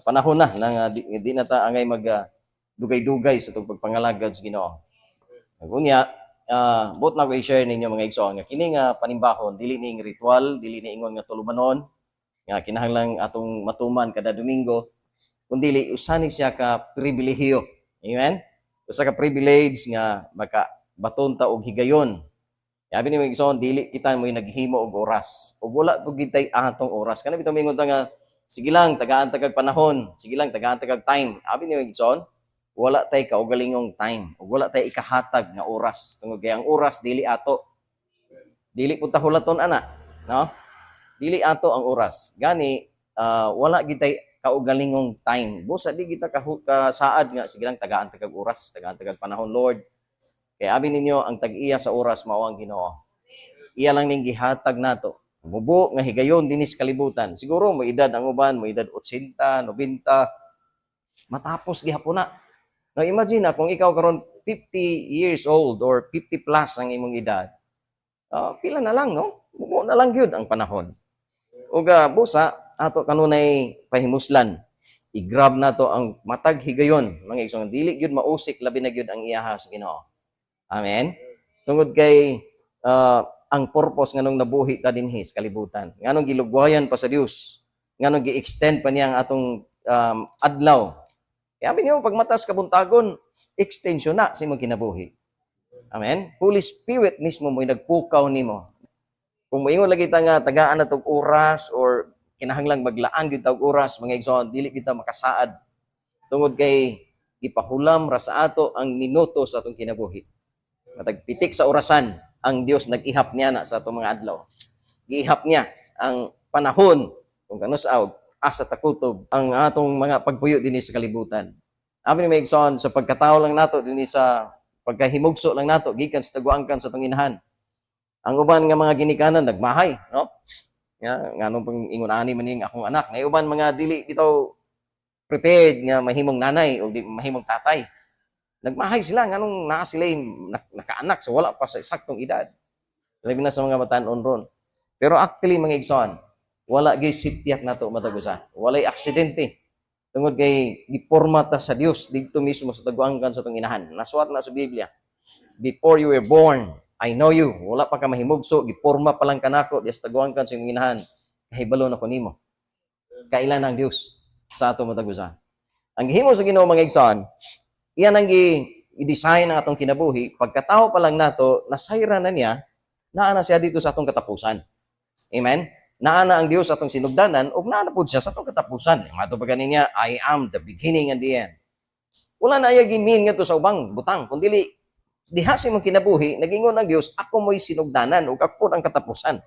panahon na nang di na ta angay mag dugay-dugay sa itong pagpangalagad sa Ginoo. Unya, both na ko i-share ninyo mga igsoon nga kini nga panimbahon dili ning ritual, dili ni ingon nga tulumanon nga kinahanglan atong matuman kada Domingo, kundi usani siya ka pribilehiyo. Amen? Usa ka privilege nga maka baton ta og higayon. Sabi ni mga igsoon, dili kita mo'y naghimo og oras. Ug wala pud gitay atong oras. Kana bitaw mingon ta nga sige lang tagaan tagag panahon, sige lang tagaan tagag time. Abi ni mga igsoon, wala tay kaugalingong time ug wala tay ikahatag nga oras tungod kay ang oras dili ato, dili pud ta hulaton ana, no? Dili ato ang oras gani wala gitay kaugalingong time busa di kita kasaad nga sige lang tagaan tagag oras, tagaan tagag panahon, Lord, kay abi ninyo ang tag-iya sa oras mao ang Ginoo. Iya lang ning gihatag nato mubo nga higayon dinis kalibutan. Siguro mo edad ang uban, mo edad 80, 90, matapos gihapon na. Now imagine na kung ikaw karon 50 years old or 50 plus ang imong edad, pila na lang, no? Buo na lang gyud ang panahon. Ug busa ato kanunay pahimuslan. I-grab nato ang matag higayon, mga igsoon, dili gyud mausik labi na gyud ang iyaha sa Ginoo. Amen. Tungod kay ang purpose nganong nabuhi ta dinhi sa kalibutan, nganong gilugwayan pa sa Dios, nganong gi-extend pa niya ang atong adlaw. Kaya niyo, pag matas kabuntagon, extension na sa imong kinabuhi. Amen? Holy Spirit mismo mo'y nagpukaw nimo. Kung moingon lagi ta nga tagaan na tog oras or kinahanglang maglaan gyud tag oras, mga igsoon, dili kita makasaad. Tungod kay ipahulam ra sa ato ang minuto sa atong kinabuhi. Matag pitik sa orasan, ang Dios nag-ihap niya na sa atong mga adlaw. Giihap niya ang panahon kung kano sa asa takutob ang atong mga pagpuyo dinhi sa kalibutan. Abi ni Megson, sa pagkatao lang nato dinhi sa pagkahimugso lang nato gikan sa taguangkan sa atong inahan. Ang uban nga mga ginikanan nagmahay, no? Nganong pang ingon ani man ning akong anak. Ngay uban mga dili bitaw prepared nga mahimong nanay o mahimong tatay. Nagmahay sila nganong naa sila nakaanak so wala pa sa saktong edad. Labi na sa mga batan-on ron. Pero actually mga igsoon, wala gyud sityak nato matagusa. Walay aksidente. Tungod kay giporma ta sa Dios didto mismo sa taguangkan sa atong inahan. Nasuwat na sa Biblia. Before you were born, I know you. Wala pa ka mahimugso, giporma pa lang kanako di sa taguangkan sa imong inahan. Kahibalo na ko nimo. Kailan ang Dios sa ato matagusa. Ang gihimo sa Ginoo mga igsoon, iyan ang i-design ang atong kinabuhi. Pagkatao pa lang nato, nasayra na niya, naa na siya dito sa atong katapusan. Amen? Naana ang Dios atong sinugdanan ug naana pud siya sa atong katapusan. Mato pa kaniya, I am the beginning and the end. Wala na iya gimin ngadto sa ubang butang kundi diha sa imong kinabuhi nagingon ang Dios, ako mo'y sinugdanan ug ako ang katapusan.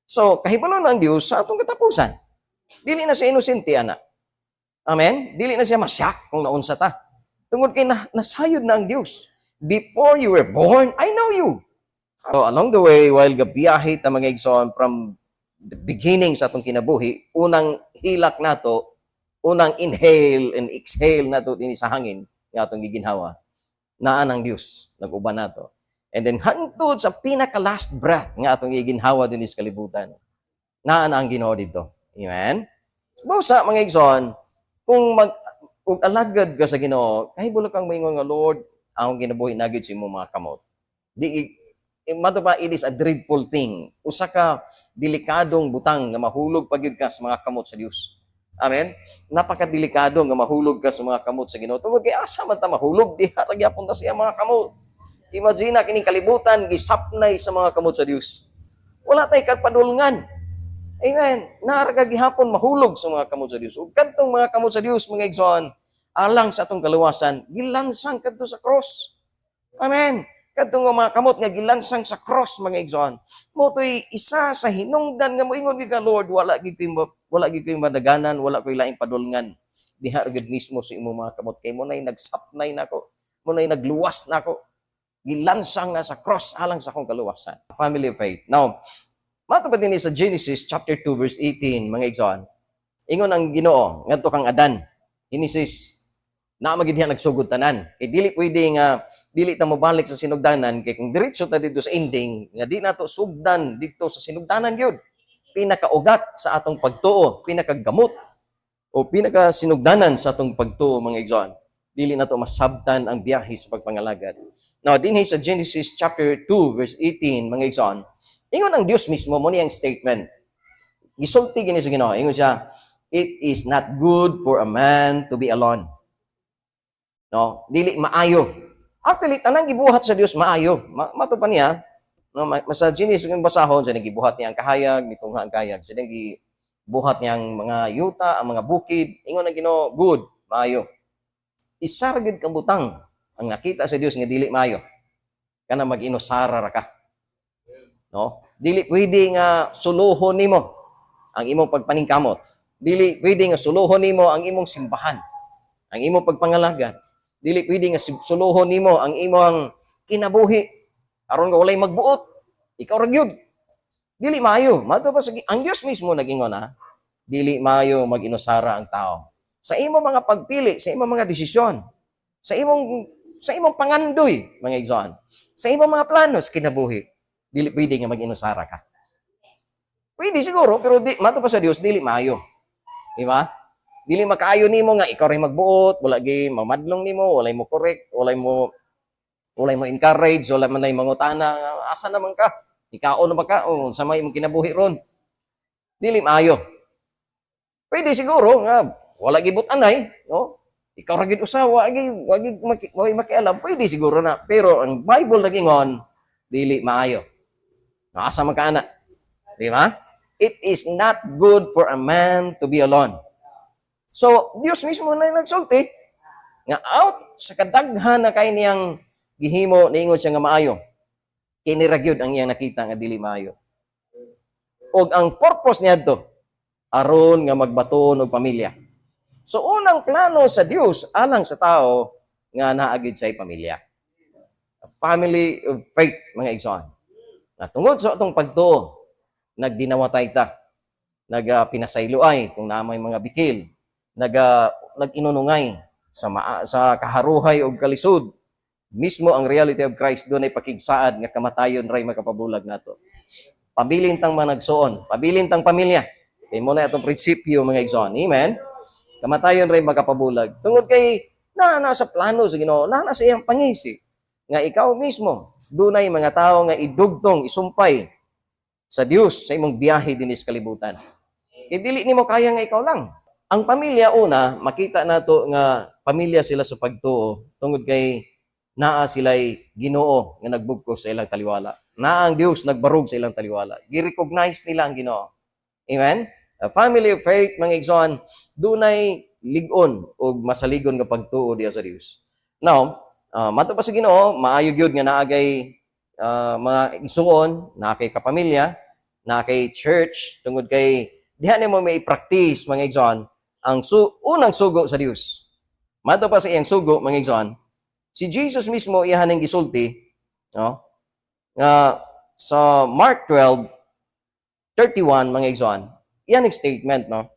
So kahibalo na ang Dios sa atong katapusan. Dili na siya inosente ana. Amen? Dili na siya masyak kung naunsa ta. Tungod kay nasayod na ang Dios. Before you were born, I know you. So along the way, while gabiyahe ta mga igsoon from the beginning sa atong kinabuhi, unang hilak nato, unang inhale and exhale nato dinhi sa hangin nga atong giginhawa, naa ang Dios nag-uban nato. And then hangtod sa pinaka last breath nga atong giginhawa dinhi sa kalibutan, naa ang Ginoo dito. Amen. Busa mga igsoon, kung ug alagad ka sa Ginoo, kahibalo kang moingon nga Lord, akong kinabuhi na gyud sa imong mga kamot. Di mato pa, it is a dreadful thing. Usa ka delikadong butang nga mahulog pagyud ka sa mga kamot sa Dios. Amen? Napakadelikado nga mahulog ka sa mga kamot sa Ginoo. Tungod kay asa man ta mahulog, diha ra gyapon ta sa mga kamot. Imagine na kining kalibutan gisapnay sa mga kamot sa Dios. Wala tay kadpadulngan. Amen. Naara gihapon mahulog sa mga kamot sa Dios. Ug kadtong mga kamot sa Dios mga igsoon, alang sa atong kaluwasan, gilansang kadto sa cross. Amen. Kadtong mga kamot nga gilansang sa cross mga igsoon. Motoy isa sa hinungdan nga moingon ka Lord, wala gid ko madaganan, wala ko laing padulngan. Diha gid mismo sa imong mga kamot kay mo nay nagsapnay nako. Mo nay nagluwas nako. Gilansang na sa cross alang sa akong kaluwasan. Family of faith. Now, mato pa din sa Genesis chapter 2 verse 18 mga igsoon. Ingon ang Ginoo ngadto kang Adan. Genesis na magid nagsugod tanan. Kay dili pwede nga dili ta mobalik sa sinugdanan kay kung diretso ta dito sa ending nga di nato sugdan dito sa sinugdanan gyud. Pinakaugat sa atong pagtuo, pinakagamot o pinakasinugdanan sa atong pagtuo mga igsoon, dili na to masabtan ang biyahe sa pagpangalagad. Now, dinhi sa Genesis chapter 2 verse 18 mga igsoon, ingon ang Dios mismo mo niyang statement. Gisulti gini sa Ginoo, ingon siya, it is not good for a man to be alone. No, dili maayo. Actually, tanang gibuhat sa Dios maayo. Mato pa niya, no, sa Genesis ng basahon sa gibuhat niya ang kahayag, mitungha ang kahayag. Sa gibuhat niya ang mga yuta, ang mga bukid, ingon ang Ginoo, good, maayo. Isa ra gid kang butang ang nakita sa Dios nga dili maayo. Kana mag-inusara ra ka. No? Dili pwede nga suluhon nimo ang imong pagpaningkamot. Dili pwede nga suluhon nimo ang imong simbahan, ang imong pagpangalagad. Dili pwede nga suluhon nimo ang imong kinabuhi aron nga walay magbuot. Ikaw ra gyud. Dili maayo. Mato pa sa ang Dios mismo nagingon dili maayo mag-inusara ang tao. Sa imong mga pagpili, sa imong mga desisyon, sa imong pangandoy, mga igsoon, sa imong mga planos kinabuhi, dili pwede nga mag-inusara ka. Pwede siguro, pero mato pa sa Dios, dili maayo. Di ba? Dili makaayo nimo nga ikaw ray magbuot, wala gi mamadlong nimo, walay mo correct, walay mo encourage, wala man nay mangutana, asa naman ka? Ikaon na ba ka? O sa may mong kinabuhi ron. Dili maayo. Pwede siguro nga wala gi but-anay, no? Ikaw ra gid usawa, wagi makialam, pwede siguro na. Pero ang Bible nagingon, dili maayo. No, asa man ka ana? Di ba? It is not good for a man to be alone. So, Dios mismo na nagsulti nga out sa kadaghan na kay niyang gihimo, niingon siya nga maayo. Kini ra gyud ang iyang nakita nga dili maayo. Og ang purpose niya to aron nga magbaton og pamilya. So, unang plano sa Dios alang sa tao nga naagid say pamilya. A family of faith, mga igsoon. Tungod sa atong pagtuo, nagdinawatay ta, pinasayloay kung naamay mga bikil, nag-inunungay sa kaharuhay o kalisod. Mismo ang reality of Christ doon ay pakigsaad nga kamatayon ray makapabulag nato. Pabilintang managsuon, pabilintang pamilya. Kay mo na itong prinsipyo mga igsoon. Amen? Kamatayon ray makapabulag. Tungod kay nasa plano sa Ginoo, nasa iyang pangisi nga ikaw mismo dunay mga tao nga idugtong, isumpay sa Dios sa imong biyahe dinhi sa kalibutan. Kay dili nimo kaya nga ikaw lang. Ang pamilya una, makita nato nga pamilya sila sa pagtuo tungod kay naa sila'y Ginoo nga nagbugkos sa ilang taliwala. Naa ang Dios nagbarog sa ilang taliwala. Gi-recognize nila ang Ginoo. Amen? A family of faith, mga igsoon, dunay ligon o masaligon nga pagtuo diya sa Dios. Now, mato pa sa Ginoo, maayo gyud nga naagay mga igsuon, na kay kapamilya, na kay church, tungod kay diha nimo may practice mga igsoon ang unang sugo sa Dios. Mato pa sa iyang sugo mga igsoon, si Jesus mismo iyahan ning gisulti, no? Sa Mark 12:31 mga igsoon, iyan ang statement, no?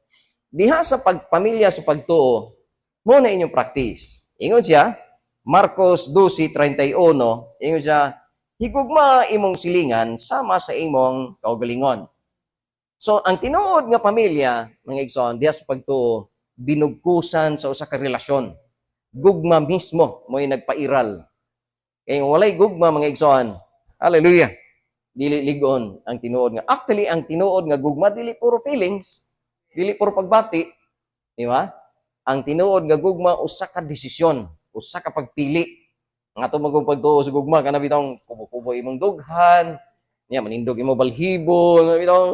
Diha sa pagpamilya sa pagtuo, mo na inyong practice. Ingon siya, Marcos 12:31, ingon siya, higugma imong silingan sama sa imong kaugalingon. So, ang tinuod nga pamilya, mga igsoon, diha sa pagtuo, binugkusan sa usa ka relasyon. Gugma mismo mo'y nagpairal. Kaya walay gugma, mga igsoon, hallelujah, dili ligon ang tinuod nga. Actually, ang tinuod nga gugma, dili puro feelings, dili puro pagbati, di ba? Ang tinuod nga gugma, usa ka desisyon, usa ka pagpili. Nga ito magpagtuo sa gugma, kana bitong kubo-kubo imong dughan, niya manindog imong balhibo, nga bitong,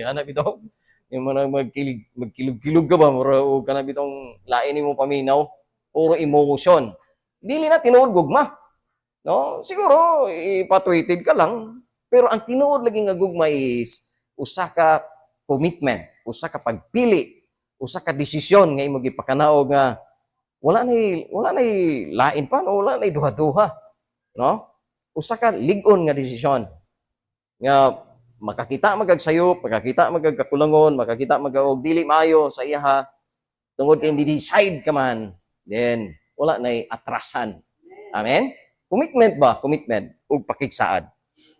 ana bitong, yung mga magkilog-kilog ka ba, o kana bitong lain imong paminaw, puro emotion. Dili na tinuod gugma. No? Siguro, ipatwitted ka lang, pero ang tinuod lagi nga gugma is, usa ka commitment, usa ka pagpili, usa ka desisyon nga imong gipakanaog nga wala nay lain pa, no? Wala nay duha-duha, no? Usa ka lig-on nga desisyon nga makakita magagsayo, makakita magagkakulangon, makakita magaog dili maayo sa iyaha tungod kay decide ka man, then wala nay atrasan. Amen? Commitment ba? Commitment ug pakigsaad.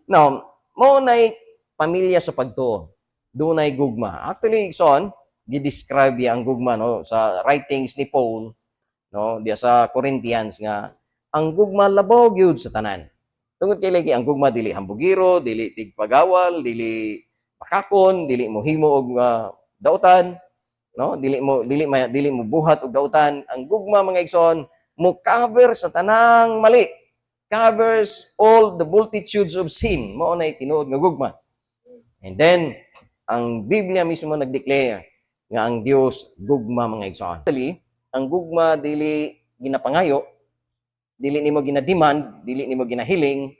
Now, mo nay pamilya sa pagtuo, dunay gugma. Actually, son, gi-describe ya ang gugma no sa writings ni Paul no diya sa Corinthians nga ang gugma labaw gyud sa tanan. Tungod kay lagi ang gugma dili hambugiro, dili tigpagawal, dili pakakon, dili mo himo og dautan, no? Dili mo buhat og dautan. Ang gugma mga igsoon mo cover sa tanang mali. Covers all the multitudes of sin. Mao nay tinuod nga gugma. And then ang Biblia mismo nag-declare nga ang Dios gugma mga igsoon. Actually, ang gugma dili ginapangayo, dili nimo ginademand, dili nimo ginahiling,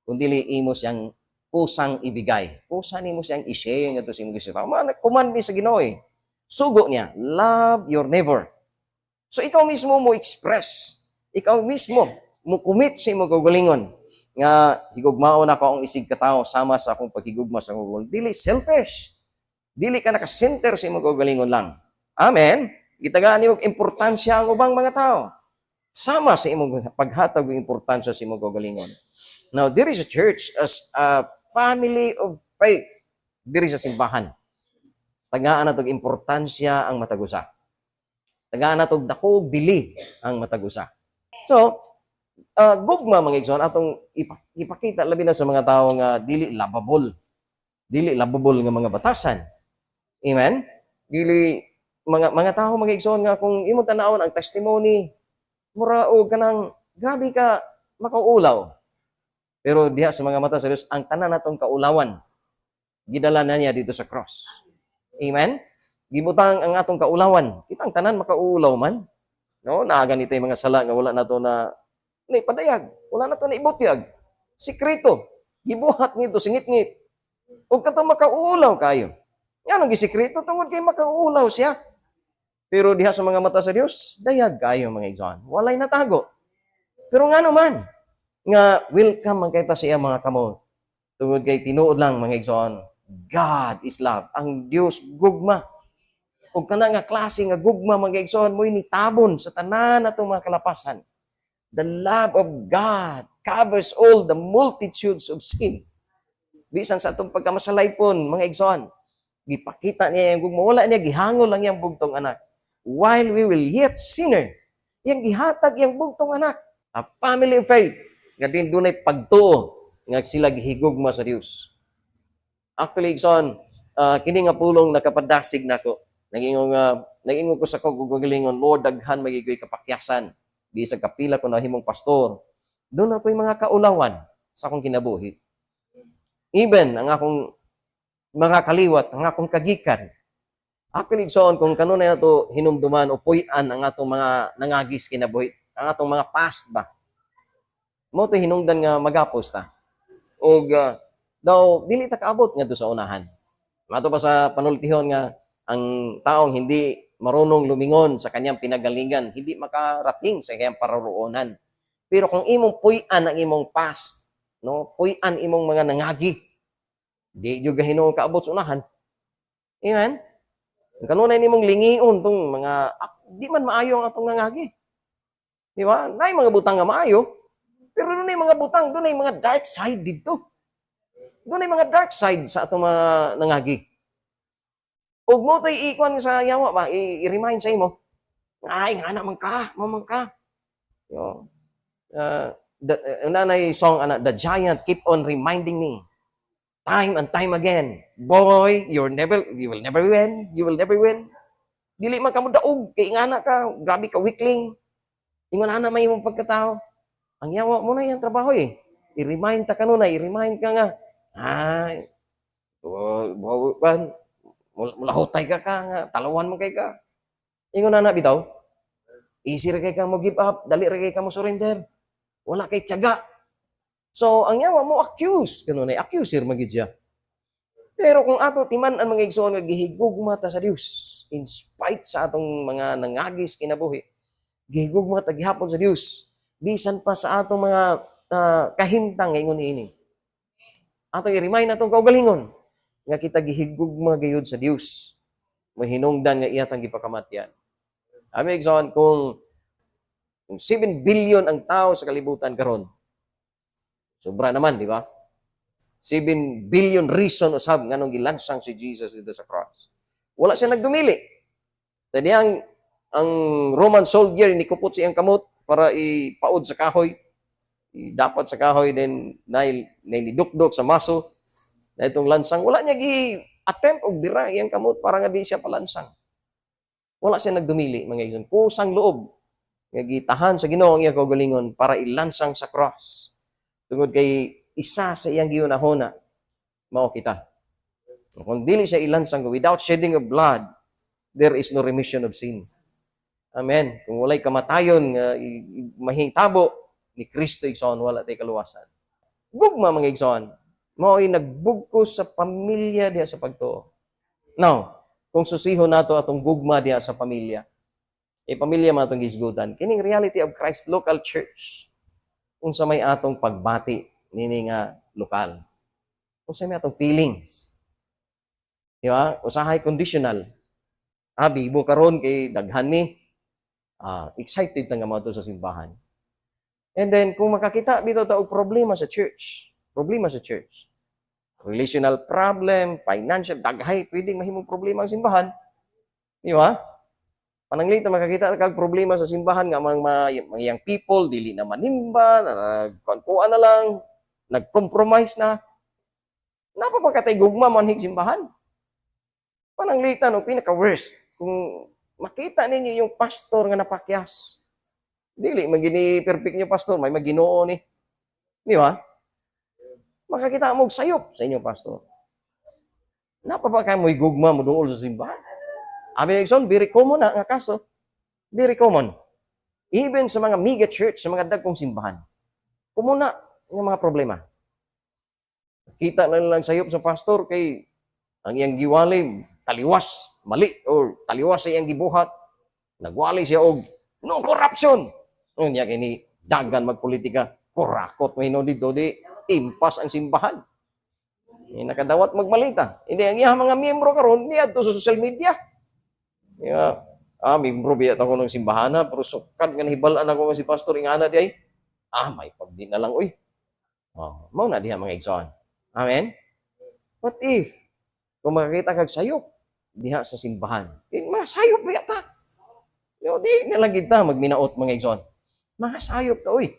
kundi imo siyang kusang ibigay. Kusa nimo siyang i-share nga to sa imong gisita. Command ni sa Ginoo eh. Sugo niya, love your neighbor. So ikaw mismo mo express, ikaw mismo mo commit sa imong kaugalingon nga higugmaon ako ang isig katawo sama sa akong paghigugma sa akong dili selfish. Dili ka naka-center sa imong kaugalingon lang. Amen. Gitagaan nimo importansya ang ubang mga tao. Sama sa imong paghatag og importansya sa imong kaugalingon. Now, there is a church as a family of faith. There is a simbahan. Tagaan na itong importansya ang matagusa. Tagaan na itong dako bili ang matagusa. So, gugma mga igsoon, atong ipakita labi na sa mga tao nga dili lovable. Dili lovable nga mga batasan. Amen? Dili mga tao mga igsoon nga kung imong tanawon ang testimony, mura o kanang grabe ka makaulaw. Pero diha sa mga mata sa Diyos, ang tanan natong kaulawan, gidala na niya dito sa cross. Amen? Gibutang ang atong kaulawan. Kita ang tanan makaulaw man. No, naaganito yung mga sala nga wala na to na ipadayag. Wala na to na ibutyag. Sikreto. Gibuhat nito, singit-ngit. Huwag ka to makaulaw kayo. Yan ang gisikreto, tungod kay makaulaw siya. Pero diha sa mga mata sa Diyos, dayag kayo mga igsoon. Walay natago. Pero nga naman, nga welcome man kayta sa iya mga kamo. Tungod kay tinuod lang mga igsoon, God is love. Ang Dios gugma. Ug kana nga klase nga gugma mga igsoon mo'y nitabon sa tanan natong mga kalapasan. The love of God covers all the multitudes of sin. Bisan sa atong pagkamasalaypon mga igsoon, gipakita niya yung gugma, wala niya gihangol lang yang bugtong anak. While we will yet sinner, yang gihatag yang bugtong anak. A family of faith nga din dunay pagtuo nga sila gihigugma sa Dios. Actually, igsoon, kini nga pulong nakapadasig nako. Nagingong ko sa kagalingon, Lord, daghan magigoy kapakyasan. Bisag kapila ko na himong pastor. Doon ako'y mga kaulawan sa akong kinabuhi. Even ang akong mga kaliwat, ang akong kagikan. Actually, igsoon, kung kanunay na to hinumduman o puy-an ang atong mga nangagis kinabuhi, ang atong mga past ba, mo to hinungdan nga magapos ta. Og daw dili ta kaabot nga do sa unahan. Mato pa sa panultihon nga ang taong hindi marunong lumingon sa kanyang pinagalingan, hindi makarating sa kanyang paroroonan. Pero kung imong puy-an ang imong past, no, puy-an imong mga nangagi, di jud Ginoo kaabot sa unahan. Amen. Kanunay nimong lingion tong mga di man maayo ang atong nangagi. Di ba? Nay mga butang nga maayo. Pero doon ay mga butang, doon ay mga dark side dito. Doon ay mga dark side sa atong mga nangagi. Huwag mo ito iikon sa yawa ba, i-remind sa imo, ay, nga naman ka, mamang ka. Nanay song, The Giant Keep on Reminding Me. Time and time again. Boy, you will never win. You will never win. Dili man ka mo daog, kay nga na ka, grabe ka, weakling. Ingon na may imong pagkatao. Ang yawa mo na yung trabaho eh. I-remind ta kanunay, i-remind ka nga. Ay, mulahotay ka nga, talawan mo kay ka. Ingon na bitaw, easy ra kay ka mo give up, dali ra kay ka mo surrender. Wala kay tiyaga. So, ang yawa mo accuse, kanunay, accuser magid siya. Pero kung ato timan ang mga igsoon nga gihigugma ta sa Dios, in spite sa atong mga nangagis kinabuhi, gihigugma ta gihapon sa Dios. Bisan pa sa atong mga kahimtang ngayon ini. Ato i-remind natong kaugalingon nga kita gihigugma gayud sa Dios. Mahinungdan nga iyatang gipakamatyan. Ami igsoon kung 7 billion ang tao sa kalibutan karon. Sobra naman, di ba? 7 billion reason usab nganong gilansang si Jesus dito sa cross. Wala siya nagdumili. Tadi ang Roman soldier nikupot siyang kamot para ipaod sa kahoy, dapat sa kahoy, then nidukdok sa maso na itong lansang. Wala niya attempt og bira iyang kamot para nga di siya palansang. Wala siya nagdumili, mga igsoon. Kusang loob nga gitahan sa Ginoo ang iyang kaugalingon para ilansang sa cross. Tungod kay isa sa iyang gihunahuna mao kita. Kung dili siya ilansang without shedding of blood, there is no remission of sin. Amen. Kung walay kamatayon nga mahitabo ni Kristo igsoon, wala tay kaluwasan. Gugma mga igsoon, mao ay nagbugkos sa pamilya diha sa pagtuo. Now, kung susihon nato atong gugma diha sa pamilya, pamilya man atong gisgutan, kining reality of Christ local church, unsa may atong pagbati nini nga lokal. Unsa may atong feelings. Di ba? Usahay conditional. Abi mo karon kay daghan ni excited na nga mo sa simbahan. And then, kung makakita bitaw ta og problema sa church, relational problem, financial, daghay, pwedeng mahimong problema ang simbahan. Di ba? Pananglita makakita kag problema sa simbahan nga mga young people, dili na manimba, nagkuan na lang, nag-compromise na. Napapakatay gugma manhig simbahan. Pananglita no, pinaka-worst. Kung makita ninyo yung pastor nga napakyas, dili magini perfect niyo pastor, may Maginoo ni. Di ba? Makakita mo og sayop sa inyong pastor. Napapakay mo gugma mo duol sa simbahan. Abi Nixon, very common na nga kaso. Very common. Even sa mga mega church, sa mga dagkong simbahan. Kumuna ng mga problema. Kita na lang sayop sa pastor kay ang iyang giwali taliwas, mali, or taliwas sa iyang gibuhat. Nagwali siya og no corruption. Unya kini dagan magpolitika, kurakot may no dito di impas ang simbahan. Nakadawat magmalita. Hindi ang iyang mga miyembro karon niya to sa social media. Miyembro biya ako ng simbahan na, pero sukad nga nahibalaan ako nga si pastor ingana di ay. May pagdi na lang oy. Mao na diha mga igsoon. Amen. What if kung makakita kag sayop diha sa simbahan, masayop biya ta. Di na lang kita magminaot mga igsoon. Mga sayop ta oy.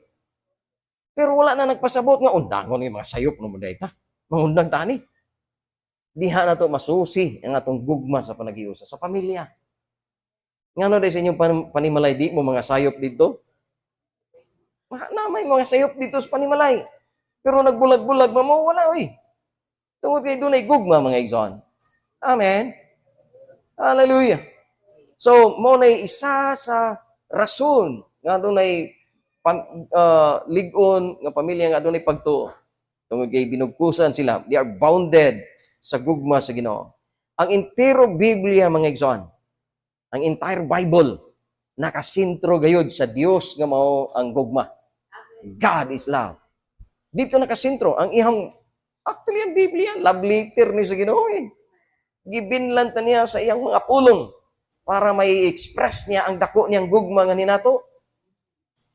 Pero wala na nagpasabot nga undangon yung mga sayop no mo dayta. Mangundang tani. Diha na to masusi ang atong gugma sa panagiusa sa pamilya. Ngano day sa inyong panimalay di mo mga sayop dito? May mga sayop dito sa panimalay. Pero nagbulag-bulag mo wala oy. Tungod kay dunay gugma mga igsoon. Amen. Hallelujah. So, mo na isa sa rason nga dunay ligon nga pamilya nga dunay pagtuo. Tungod kay binugkusan sila, they are bounded sa gugma sa Ginoo. Ang entire Biblia mga igsoon, ang entire Bible nakasentro gayud sa Dios nga mao ang gugma. God is love. Dito nakasentro ang ihang actually ang Biblia, love letter ni sa Ginoo eh. Gibinlan ta niya sa iyang mga pulong para may express niya ang dako niyang gugma nga ninato.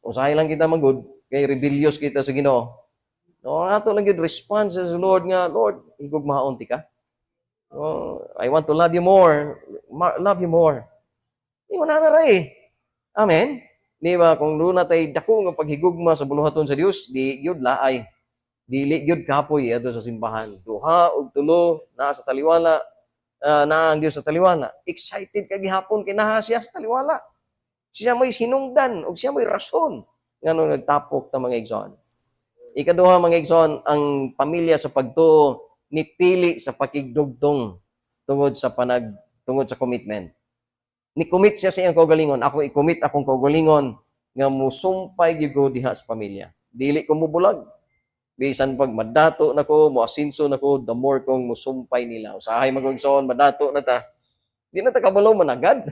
Usahay lang kita magud kay rebellious kita sa Ginoo. No, ato lang gid response sa Lord nga, Lord, higugmaon ti ka. I want to love you more. Love you more. Di mo na eh. Amen. Di ba kung doon natay dako nga paghigugma sa buluhaton sa Dios, di gyud laay. Dili gyud kapoy ato sa simbahan. Duha og tulo naa sa taliwala. Na ang Dios sa taliwala. Excited ka gihapon kay naha siya sa taliwala. Siya may hinungdan o siya may rason ngano nagtapok ta mga igsoon. Ikaduha mga igsoon, ang pamilya sa pagtuo ni pili sa pakigdugtong tungod sa commitment. Ni commit siya sa iyang kaugalingon, ako i-commit akong kaugalingon nga musumpay gyud ko diha sa pamilya. Dili ko mubulag. Bisan pag madato nako, moasinso nako, the more kong musumpay nila. Usahay magugsoon madato na ta. Di na ta kabalo managad.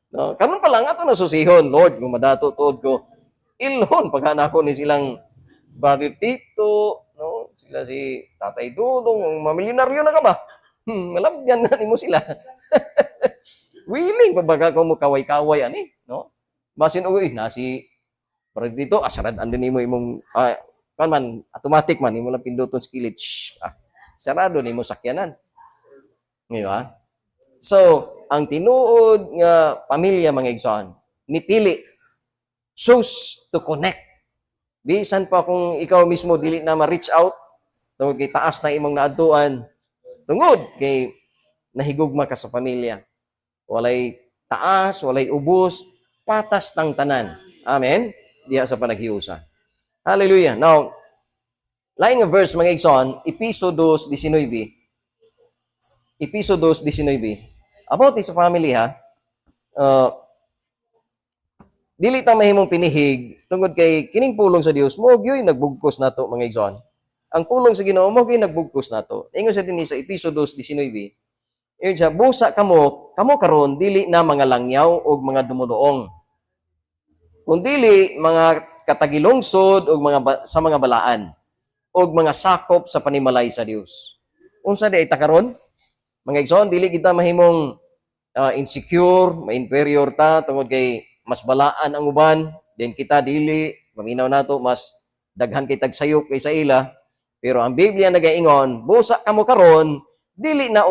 No, karon pa lang ato nasusihon, Lord, kung madato tuod ko. Ilhon pagana ko ni silang Brother Tito, no? Sila si Tatay Dudong, mamilyonaryo na ka ba? Malabyan na nimo sila. Willing pa baga ko mo kaway-kaway ani, no? Basin uy na si Brother Tito, asarad andin nimo imong man automatic man imo lang pinduton skillage. Sarado nimo sakyanan. Di ba? So, ang tinuod nga pamilya mga igsoon, nipili, choose to connect. Bisan pa kung ikaw mismo dili na ma-reach out, tungod kay taas na imong naadtuan, tungod kay nahigugma ka sa pamilya. Walay taas, walay ubos, patas tang tanan. Amen? Diya sa panaghiusa. Hallelujah. Now, lain nga verse mga igsoon, Episodio 19. Episodio 19. About this family ha, dili ta mahimong pinihig tungod kay kining pulong sa Dios mo gyoy nagbugkos nato mga igsoon. Ang pulong sa Ginoo mo gyoy nagbugkos nato. Ingon sa dinhi sa Episodio 19, ingon siya, busa kamo karon dili na mga langyaw o mga dumudoong. Kung dili mga katagilungsod o sa mga balaan o mga sakop sa panimalay sa Dios. Unsa di ita karon? Mga igsoon, dili kita mahimong insecure, ma-inferior ta tungod kay mas balaan ang uban, then kita dili, maminaw nato mas daghan kay tagsayop kay sa ila. Pero ang Biblia nagaingon, busa kamo karon dili na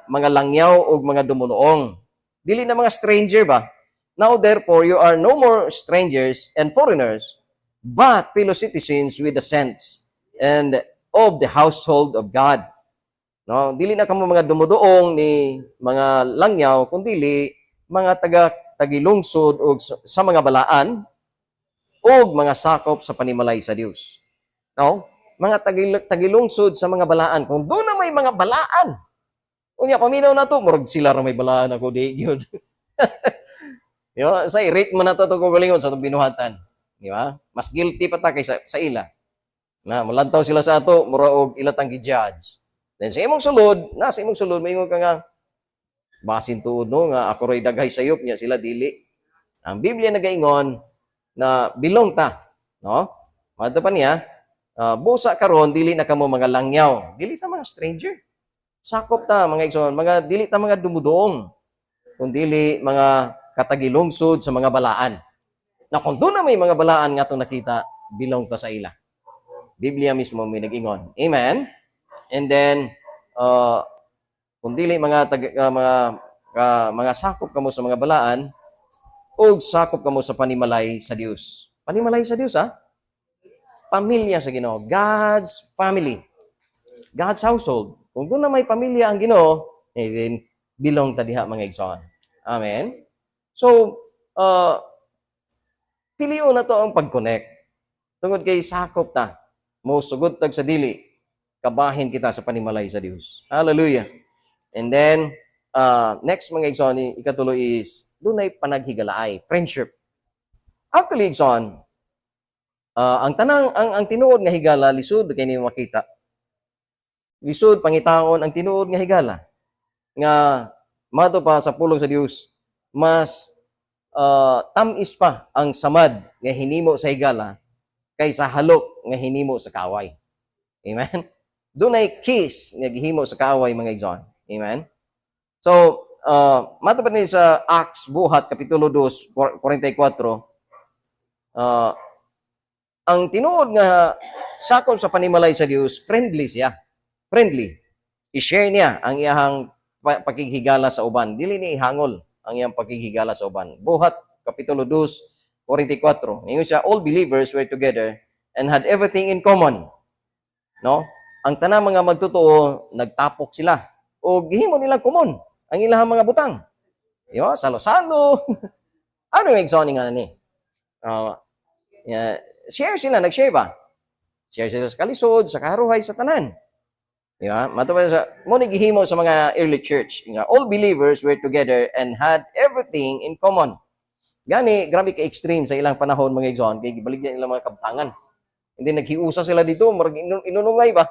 mga langyaw o mga dumunoong. Dili na mga stranger ba? Now therefore you are no more strangers and foreigners, but fellow citizens with the saints and of the household of God. No, dili na kamo mga dumudoong ni mga langyaw, kundi mga tagilungsod og sa mga balaan og mga sakop sa panimalay sa Dios. No, mga tagilungsod sa mga balaan. Kung doon na may mga balaan, unya paminaw na to, murag sila ra may balaan ako di gyud. Yo, sa rate man nato to kugalingon sa binuhatan, di ba? Mas guilty pa ta kaysa sa ila. Na mulantaw sila sa ato, mura og ilatang gi-judge. Then sa imong sulod, maingon ka nga, basin tuod no, nga ako ray daghay sayop niya, sila dili. Ang Biblia nagaingon na bilong ta, no? Madto pa niya, busa karon dili na kamo mga langyaw, dili ta mga stranger. Sakop ta mga igsoon, dili ta mga dumudoong, kundi mga katagilungsod sa mga balaan. Na kung doon na may mga balaan nga itong nakita, bilong ta sa ila. Biblia mismo may nag-ingon. Amen? And then, kung dili mga sakop kamo sa mga balaan, o sakop kamo sa panimalay sa Dios. Panimalay sa Dios, ha? Pamilya sa Ginoo. God's family. God's household. Kung doon na may pamilya ang Ginoo, then bilong ta diha mga igsoon. Amen? So, piliyo na to ang pag-connect. Tungod kay sakop ta, mo sugod tag sa dili, kabahin kita sa panimalay sa Dios. Hallelujah. And then, next mga igsoon, ikatuloy is, dunay panaghigalaay, friendship. Actually, igsoon, ang tinuod nga higala, lisod, kay niyo makita. Lisod, pangitaon, ang tinuod nga higala. Nga, mato pa sa pulong sa Dios, mas tamis pa ang samad nga hinimo sa higala kaysa halok nga hinimo sa kaway. Amen? Dunay kiss nga gihimo sa kaway mga igsoon. Amen? So, matupad ni sa Acts buhat kapitulo 2 44, ang tinuod nga sakop sa panimalay sa Dios, friendly siya. Friendly. I-share niya ang iyang pakighigala sa uban. Dili ni ihangol ang iyang pakighigala sa uban. Buhat kapitulo 2 44. Ingon siya, all believers were together and had everything in common. No? Ang tanang mga magtotoo, nagtapok sila. O gihimo nilang common ang ilang mga butang. Yo, salo-salo. Ano yung exoning nga ni? Share sila, nag-share ba? Share sila sa kalisod, sa karuhay, sa tanan. Di ba? Matapos sa, muna gihimo sa mga early church. All believers were together and had everything in common. Gani, grabe ka-extreme sa ilang panahon mga igsoon, kaya gibalik niya ilang mga kabtangan. Hindi naghiusa sila dito, marag inunungay ba?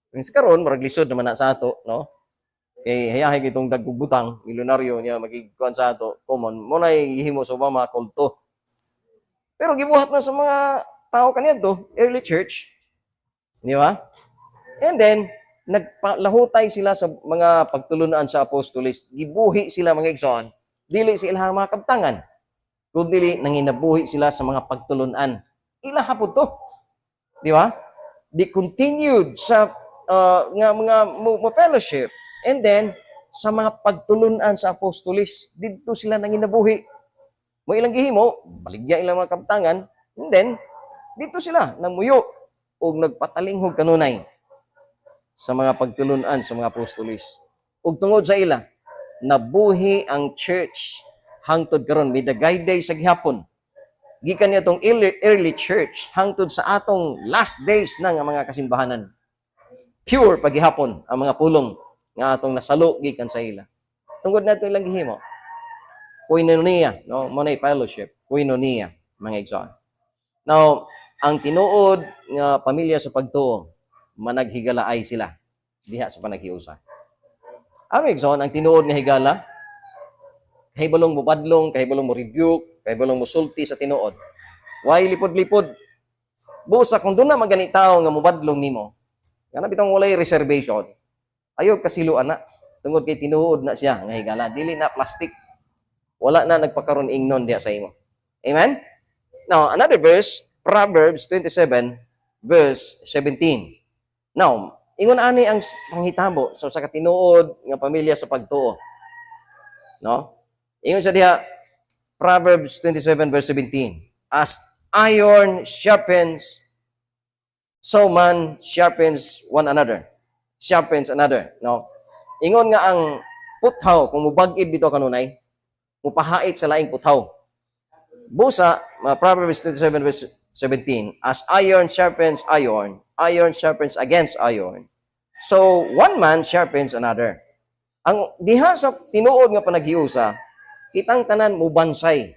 Yung sa karon, marag lisod naman na sa ato, no? Kay hayahay itong dagbugbutang, milyonaryo niya magigkuan sa ato, common, muna ihimo sa mga kulto. Pero gibuhat na sa mga tao kanito, early church, di ba? And then, nagpalahutay sila sa mga pagtulunan sa apostolis, gibuhi sila mga igsoon, dili sa ilang mga kabtangan, kundi nanginabuhi sila sa mga pagtulunan. Ilaha po to. Di ba? They continued sa mga fellowship. And then, sa mga pagtulunan sa apostolis. Dito sila nanginabuhi. Mo ilang gihimo, baligya ilang mga kaptangan, and then, dito sila namuyo o nagpatalinghog kanunay sa mga pagtulunan sa mga apostolis. Ug tungod sa ila, nabuhi ang church hangtod karon midagayday sa gihapon. Gikan niya tong early church hangtod sa atong last days na nga mga kasimbahanan. Pure pagihapon ang mga pulong nga atong nasalo gikan sa ila. Tungod nato ilang gihimo. Koinonia, no? Monay fellowship, koinonia, mga igsoon. Now, ang tinuod nga pamilya sa pagtuo, managhigalaay sila diha sa panaghiusa. Igsoon, ang tinuod nga higala, kahibalong mo badlong, kahibalong mo rebuke, kahibalong mo sulti sa tinuod. Why lipod-lipod? Busa, kung doon na maganitaw nga mubadlong nimo, nga bitong walay reservation, ayaw kasiluan na. Tungod kay tinuod na siya nga higala. Dili na plastic. Wala na nagpakaroon ingnon diya sa imo. Amen? Now, another verse, Proverbs 27, verse 17. Now, ingon ani ang panghitabo sa katinuod nga pamilya sa pagtuo. No? Ingon sa diha, Proverbs 27, verse 17. As iron sharpens, so man sharpens one another. Sharpens another. No? Ingon nga ang puthaw, kung mubag-id bito kanunay, mupahait sa laing puthaw. Busa, Proverbs 27 verse 17, as iron sharpens iron, iron sharpens against iron. So, one man sharpens another. Ang diha sa tinuod nga panaghiusa, kitang tanan mo bansay,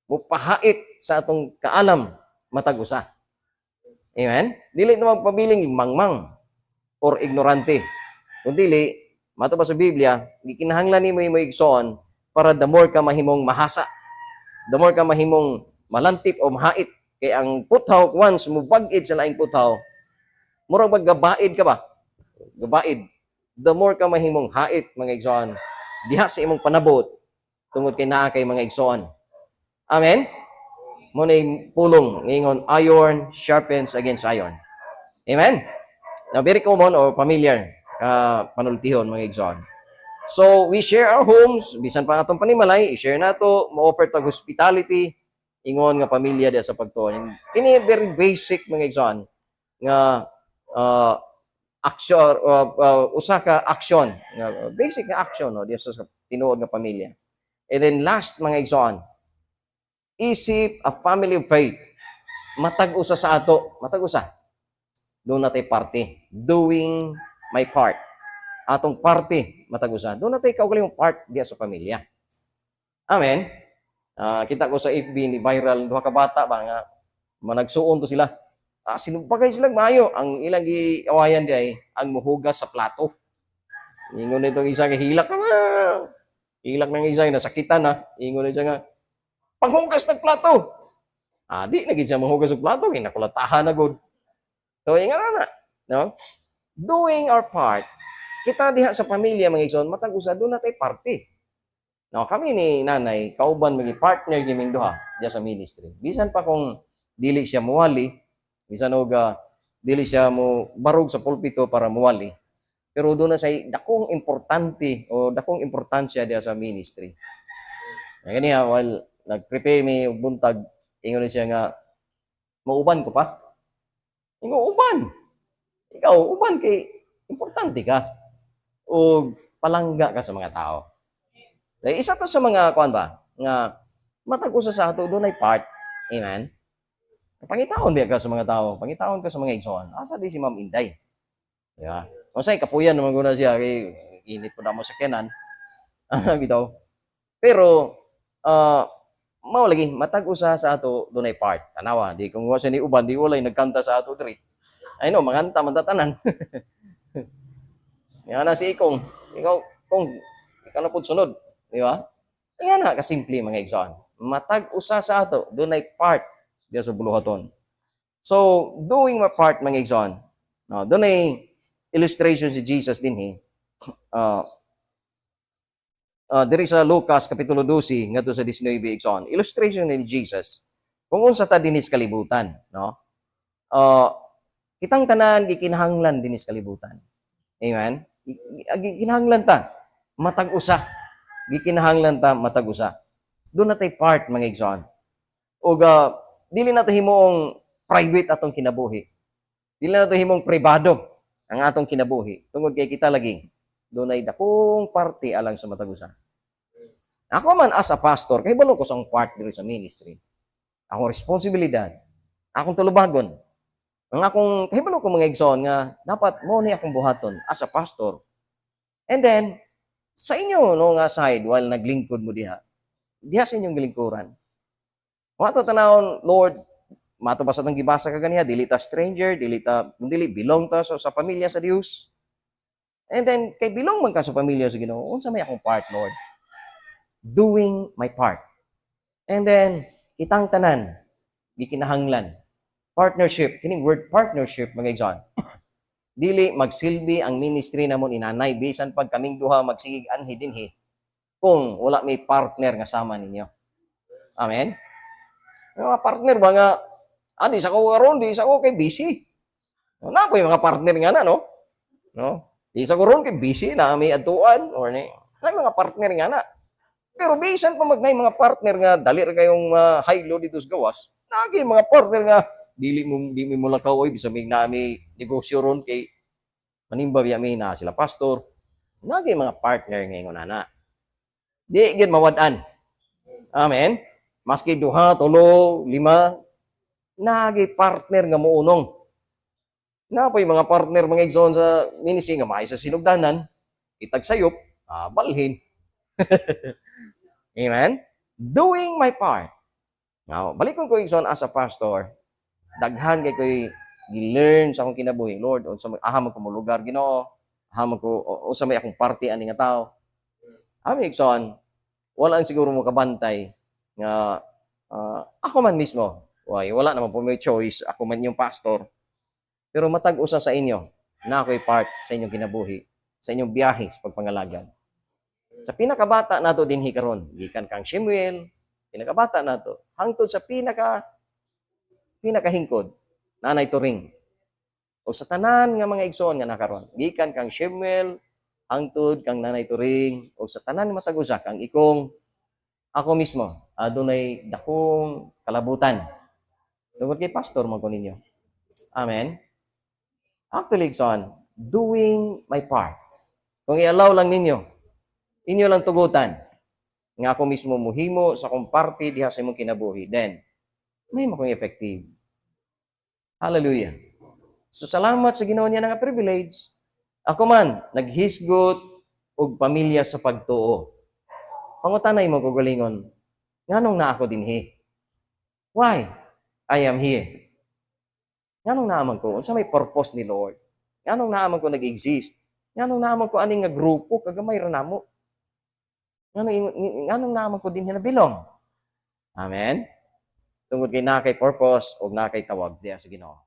mo pahait sa atong kaalam matag usa. Amen? Dili na magpabiling mangmang or ignorante. Kung dili, mato pa sa Biblia, gikinahanglan nimo imo igsoon para the more ka mahimong mahasa. The more ka mahimong malantip o mahait. Kaya ang puthaw, once mo bag-id sa laing puthaw, murag maggabaid ka ba? Gabaid. The more ka mahimong hait, mga igsoon, diha sa imong panabot, tungod kay naa kay mga igsoon. Amen? Muna'y pulong, ngingon, iron sharpens against iron. Amen? Now, very common or familiar panultihon, mga igsoon. So, we share our homes, bisan pa atong panimalay, i-share nato, mo-offer tag hospitality, ingon nga pamilya diya sa pagtuon. Kini very basic, mga igsoon, nga action, usa ka action, basic nga action, no, diya sa tinuod nga pamilya. And then last, mga igsoon, isip a family of faith. Matag-usa sa ato, matag-usa. Doon natin parte. Doing my part. Atong parte, matag-usa. Doon natin kaugaling part diya sa pamilya. Amen? Kita ko sa FB ni viral, duha ka bata ba nga, managsuon to sila. Sinumpagay sila maayo. Ang ilang giawayan diya ay ang muhugas sa plato. Ingon na itong isa, hilak na nga. Hilak na nga isa, nasakitan na. Ingon na siya nga, panghugas ng plato. Di na siya mahugas ng plato, kinakulatahan na good. So, ingat na. No? Doing our part, kita diha sa pamilya, mga igsoon, matag-usa, doon natin parte. No, kami ni nanay, kauban, mga partner, giming duha, diya sa ministry. Bisan pa kung dili siya muwali, bisan dili siya mo barog sa pulpito para muwali, pero doon na say dakong importante o dakong importansya diya sa ministry. Kaniya, while nag-prepare mi buntag, ingon siya nga, mauban ko pa. Ingon, uban. Ikaw, uban kay importante ka. O palangga ka sa mga tao. Isa to sa mga, kuan ba, nga matag-usa sa ato, doon ay part. Amen? Pangitaon ba ka sa mga tao? Pangitaon ka sa mga igsoon. Asa di si Ma'am Inday? Diba? Kung sa'y kapuyan naman guna siya, kay init po na mo sa kenan. Bitaw. Pero, mao lagi, matag-usa sa ato, doon ay part. Tanawa, di kung wasa ni uban, di walay nagkanta sa ato diri. Ay no, manganta, matatanan. Yan na si Ikong. Ikaw na po sunod. Di ba? Yan na, kasimple mga igsoon. Matag-usa sa ato, doon ay part diya sa buluhaton. So, doing my part mga igsoon. No, doon ay illustration si Jesus din diri sa Lucas kapitulo 12 ngadto sa 19 igsoon. Illustration ni Jesus kung unsa ta dinis kalibutan, no? Kitang tanan gikinahanglan dinis kalibutan. Amen. Gikinahanglan ta matag-usa. Gikinahanglan ta matag-usa. Doon na tay part mga igsoon. Ug dili na ta himoong private atong kinabuhi. Dili na to himong pribado ang atong kinabuhi. Tungod kay kita lagi dunay dakong parte alang sa matag-usa. Ako man as a pastor, kay balo ko sa part diri sa ministry. Akong responsibilidad, akong tulubagon. Ang akong kahibalo ko mga igsoon nga dapat mo ni akong buhaton as a pastor. And then sa inyo no nga side while naglingkod mo diha sa inyong gilingkuran. Wa to tanawon, Lord, mato ba sa tong gibasa kaganiya, dili ta stranger, dili belong ta sa pamilya sa Dios. And then kay belong man ka sa pamilya sa Ginoo, unsa may akong part, Lord? Doing my part. And then kitang tanan gikinahanglan. Partnership, kining word partnership mga igsoon. Dili magsilbi ang ministry namon inanay bisan pag kaming duha magsigig anhi dinhi kung wala may partner nga sama ninyo. Amen. Mga partner ba nga di sa ko karon, di sa ko kay busy. Na po yung mga partner nga na, no? No? Di sa ko ron kay busy na may atuan or na mga partner nga na. Pero bisan pa magnay mga partner nga dali ra kayong high-low dito sa gawas, nagi mga partner nga di mo lakaw oy bisa may nami negosyo ron kay manimba biya may na sila pastor. Nagi mga partner nga ingon ana. Di gid mawad-an. Amen. Maski duha, tulo, lima, nagi partner nga muunong. Na po yung mga partner mga igsoon sa ministry nga maay sa sinugdanan, itag sayop, balhin. Amen? Doing my part. Now, balikon ko igsoon as a pastor, daghan kay ko'y gi-learn sa akong kinabuhi. Lord, unsa ahamon ko mo lugar Ginoo, ahamon ko unsa may akong parte ani nga tao. Ami igsoon, wala siguro mo kabantay nga ako man mismo, wala naman po may choice, ako man yung pastor. Pero matag usa sa inyo na ako'y part sa inyong kinabuhi, sa inyong biyahe sa pagpangalagad. Sa pinakabata nato dinhi karon, gikan kang Shemuel, pinakabata nato, hangtod sa pinakahingkod, nanay Turing. O sa tanan nga mga igsoon nga nakaron, gikan kang Shemuel, hangtod kang nanay Turing, o sa tanan nga matag-usa kang ikong ako mismo, adunay dakong kalabutan. Tungod kay pastor man ko ninyo. Amen. Actually, son, doing my part. Kung i-allow lang ninyo, inyo lang tugutan, nga ako mismo muhimo sa akong parte diha sa imong kinabuhi, then, may makong effective. Hallelujah. So, salamat sa Ginoo niya nga privilege. Ako man, naghisgot og pamilya sa pagtuo. Pangutanay mo kugalingon, nganong na ako dinhi? Why? I am here. Nganong naaman ko? Unsa may purpose ni Lord? Nganong naaman ko nag-exist? Nganong naaman ko aning nga grupo kagamay ra namo? Nganong naaman ko din na bilong? Amen. Tungod kay na kay purpose o na kay tawag diya sa Ginoo.